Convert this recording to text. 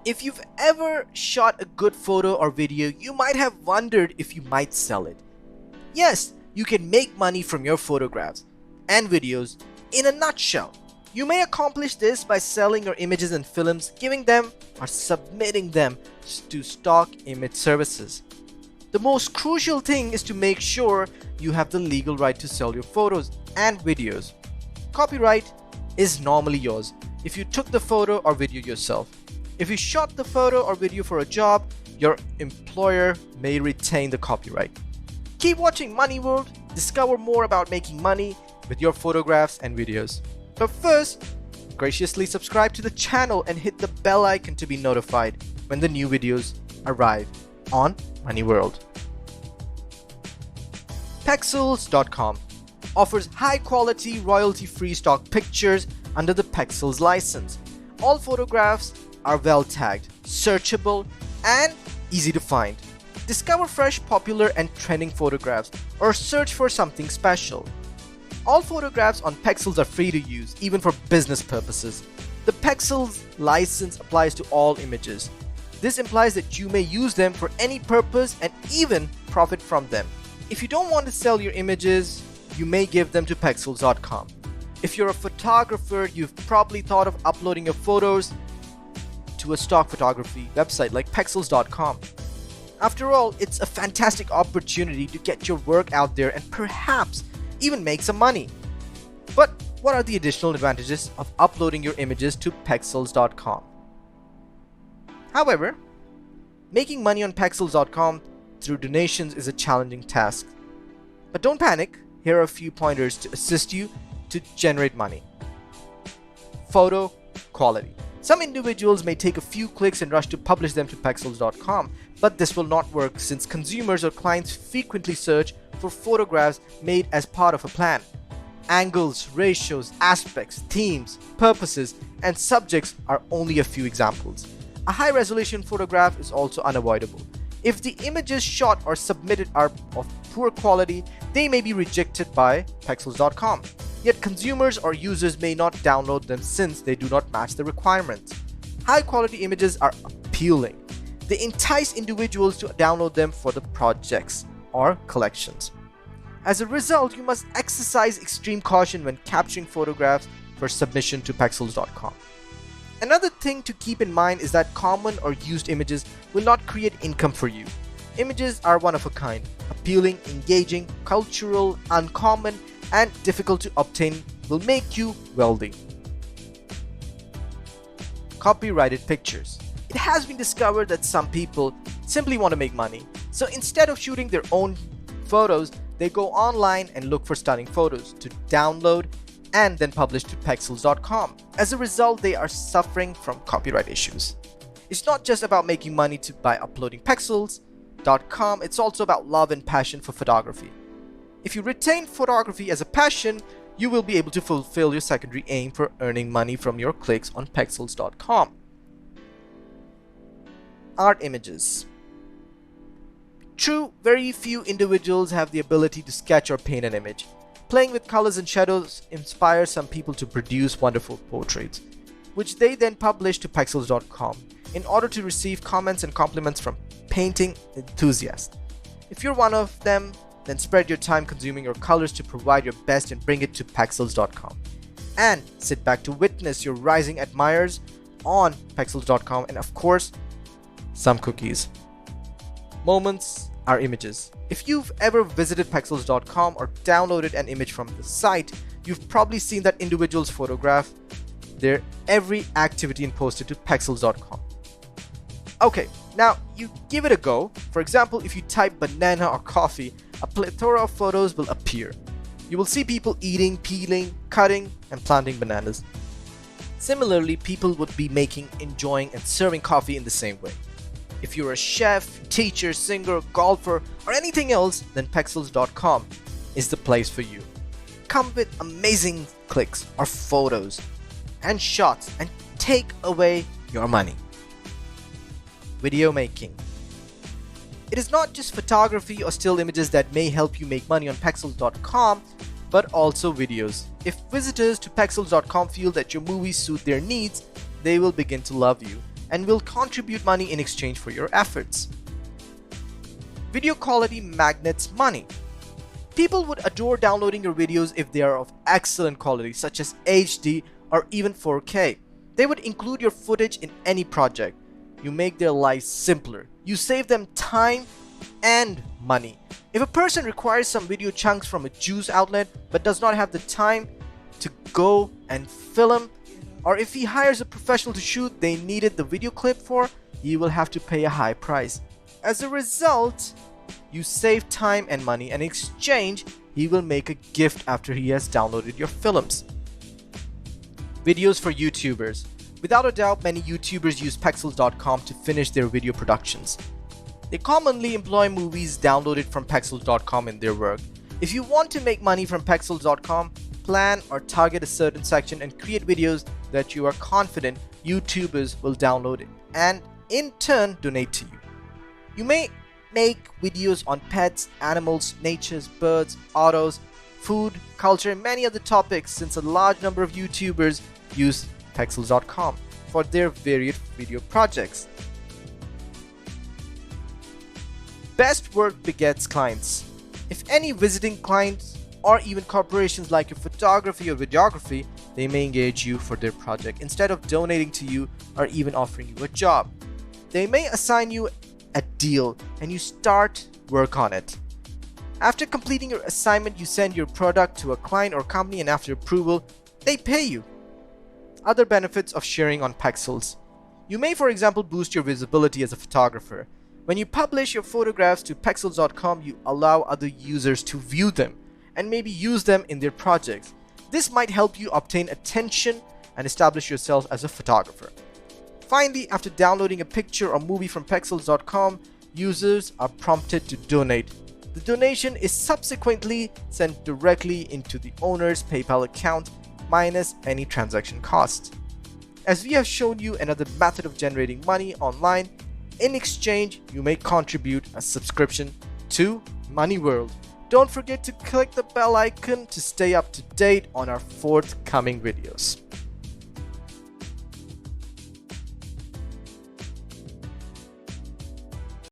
If you've ever shot a good photo or video, you might have wondered if you might sell it. Yes, you can make money from your photographs and videos. In a nutshell, you may accomplish this by selling your images and films, giving them or submitting them to stock image services. The most crucial thing is to make sure you have the legal right to sell your photos and videos. Copyright is normally yours if you took the photo or video yourself. If you shot the photo or video for a job, your employer may retain the copyright. Keep watching Money World, discover more about making money with your photographs and videos. But first, graciously subscribe to the channel and hit the bell icon to be notified when the new videos arrive on Money World. Pexels.com offers high-quality, royalty-free stock pictures under the Pexels license. All photographs are well tagged, searchable, and easy to find. Discover fresh, popular, and trending photographs or search for something special. All photographs on Pexels are free to use, even for business purposes. The Pexels license applies to all images. This implies that you may use them for any purpose and even profit from them. If you don't want to sell your images, you may give them to Pexels.com. If you're a photographer, you've probably thought of uploading your photos to a stock photography website like Pexels.com. After all, it's a fantastic opportunity to get your work out there and perhaps even make some money. But what are the additional advantages of uploading your images to Pexels.com? However, making money on Pexels.com through donations is a challenging task. But don't panic, here are a few pointers to assist you to generate money. Photo quality. Some individuals may take a few clicks and rush to publish them to Pexels.com, but this will not work since consumers or clients frequently search for photographs made as part of a plan. Angles, ratios, aspects, themes, purposes, and subjects are only a few examples. A high-resolution photograph is also unavoidable. If the images shot or submitted are of poor quality, they may be rejected by Pexels.com. Yet consumers or users may not download them since they do not match the requirements. High-quality images are appealing. They entice individuals to download them for the projects or collections. As a result, you must exercise extreme caution when capturing photographs for submission to Pexels.com. Another thing to keep in mind is that common or used images will not create income for you. Images are one of a kind, appealing, engaging, cultural, uncommon, and difficult to obtain will make you wealthy. Copyrighted pictures. It has been discovered that some people simply want to make money. So instead of shooting their own photos, they go online and look for stunning photos to download and then publish to Pexels.com. As a result, they are suffering from copyright issues. It's not just about making money by uploading Pexels.com, it's also about love and passion for photography. If you retain photography as a passion, you will be able to fulfill your secondary aim for earning money from your clicks on Pexels.com. Art images. True, very few individuals have the ability to sketch or paint an image. Playing with colors and shadows inspires some people to produce wonderful portraits, which they then publish to Pexels.com in order to receive comments and compliments from painting enthusiasts. If you're one of them, then spread your time consuming your colors to provide your best and bring it to Pexels.com. And sit back to witness your rising admirers on Pexels.com and of course, some cookies. Moments are images. If you've ever visited Pexels.com or downloaded an image from the site, you've probably seen that individuals photograph their every activity and post it to Pexels.com. Okay, now you give it a go. For example, if you type banana or coffee, a plethora of photos will appear. You will see people eating, peeling, cutting, and planting bananas. Similarly, people would be making, enjoying, and serving coffee in the same way. If you're a chef, teacher, singer, golfer, or anything else, then Pexels.com is the place for you. Come with amazing clicks or photos and shots and take away your money. Video making. It is not just photography or still images that may help you make money on Pexels.com, but also videos. If visitors to Pexels.com feel that your movies suit their needs, they will begin to love you. and will contribute money in exchange for your efforts. Video quality magnets money. People would adore downloading your videos if they are of excellent quality, such as HD or even 4K. They would include your footage in any project. You make their lives simpler. You save them time and money. If a person requires some video chunks from a juice outlet but does not have the time to go and film, or if he hires a professional to shoot they needed the video clip for, he will have to pay a high price. As a result, you save time and money, and in exchange, he will make a gift after he has downloaded your films. Videos for YouTubers. Without a doubt, many YouTubers use Pexels.com to finish their video productions. They commonly employ movies downloaded from Pexels.com in their work. If you want to make money from Pexels.com, plan or target a certain section and create videos that you are confident YouTubers will download and in turn donate to you. You may make videos on pets, animals, nature, birds, autos, food, culture, and many other topics, since a large number of YouTubers use Pexels.com for their varied video projects. Best work begets clients. If any visiting clients or even corporations like your photography or videography, they may engage you for their project instead of donating to you or even offering you a job. They may assign you a deal and you start work on it. After completing your assignment, you send your product to a client or company, and after approval, they pay you. Other benefits of sharing on Pexels. You may, for example, boost your visibility as a photographer. When you publish your photographs to Pexels.com, you allow other users to view them and maybe use them in their projects. This might help you obtain attention and establish yourself as a photographer. Finally, after downloading a picture or movie from Pexels.com, users are prompted to donate. The donation is subsequently sent directly into the owner's PayPal account minus any transaction costs. As we have shown you another method of generating money online, in exchange, you may contribute a subscription to Money World. Don't forget to click the bell icon to stay up to date on our forthcoming videos.